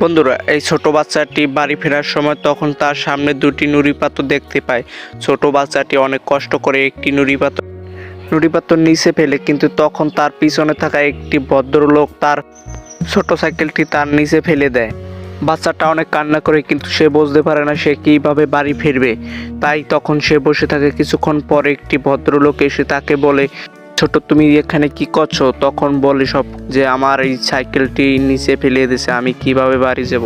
বন্ধুরা, এই ছোট বাচ্চাটি বাড়ি ফেরার সময় তখন তার সামনে দুটি নুড়ি পাথর দেখতে পায়। ছোট বাচ্চাটি অনেক কষ্ট করে একটি নুড়ি পাথর নিচে ফেলে, কিন্তু তখন তার পিছনে থাকা একটি ভদ্রলোক তার ছোট সাইকেলটি তার নিচে ফেলে দেয়। বাচ্চাটা অনেক কান্না করে, কিন্তু সে বুঝতে পারে না সে কীভাবে বাড়ি ফিরবে। তাই তখন সে বসে থাকে। কিছুক্ষণ পরে একটি ভদ্রলোক এসে তাকে বলে, ছোট, তুমি এখানে কি করছো? তখন বলে সব যে আমার এই সাইকেলটি নিচে ফেলে দিয়েছে, আমি কিভাবে বাড়ি যাব।